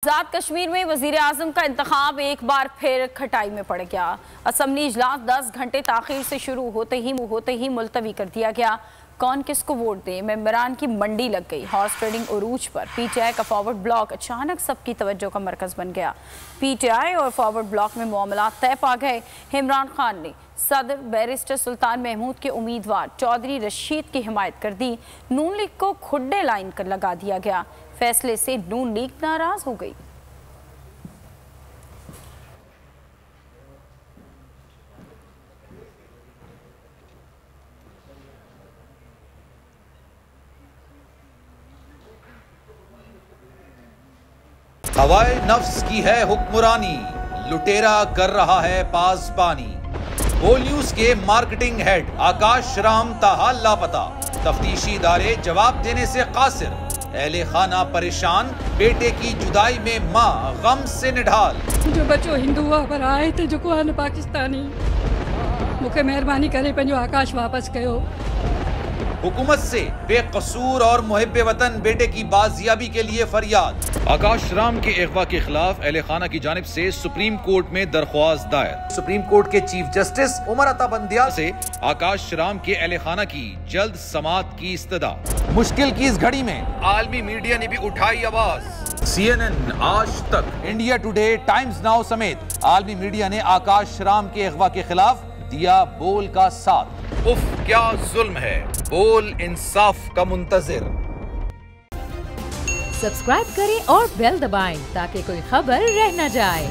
आजाद कश्मीर में वजीर आजम का इंतखाब एक बार फिर खटाई में पड़ गया। असम्बली इजलास 10 घंटे ताखीर से शुरू होते ही मुलतवी कर दिया गया। कौन किसको वोट दे, मेंबरान की मंडी लग गई। हॉर्स ट्रेडिंग उरूज पर पीटीआई का फॉरवर्ड ब्लॉक अचानक सबकी तवज्जो का मरकज बन गया। पीटीआई और फॉरवर्ड ब्लॉक में मामला तय पा गए। इमरान खान ने सदर बैरिस्टर सुल्तान महमूद के उम्मीदवार चौधरी रशीद की हिमायत कर दी। नून लीग को खुड्डे लाइन कर लगा दिया गया। फैसले से नून लीग नाराज हो गई। हवाए नफ्स की है हुक्मरानी, लुटेरा कर रहा है पासबानी। बोल न्यूज के मार्केटिंग हेड आकाश राम ताहा लापता। तफ्तीशी इदारे जवाब देने से कासिर। अहले खाना परेशान, बेटे की जुदाई में मां गम से निढाल। जो बच्चो हिंदू हुआ पर आए थे जो को पाकिस्तानी, मुझे मेहरबानी करे पंहिंजो आकाश वापस कयो। हुकूमत से बेकसूर और मुहिब्बे वतन बेटे की बाजियाबी के लिए फरियाद। आकाश राम के अगवा के खिलाफ अहले खाना की जानिब से सुप्रीम कोर्ट में दरख्वास्त दायर। सुप्रीम कोर्ट के चीफ जस्टिस उमर अता बंदियाल से आकाश राम के अहले खाना की जल्द समाअत की इस्तदा। मुश्किल की इस घड़ी में आलमी मीडिया ने भी उठाई आवाज। CNN, आज तक, इंडिया टुडे, टाइम्स नाउ समेत आलमी मीडिया ने आकाश राम के अगवा के खिलाफ दिया बोल का साथ। उफ क्या जुल्म है, बोल इंसाफ का मुंतजिर। सब्सक्राइब करें और बेल दबाएं ताकि कोई खबर रह न जाए।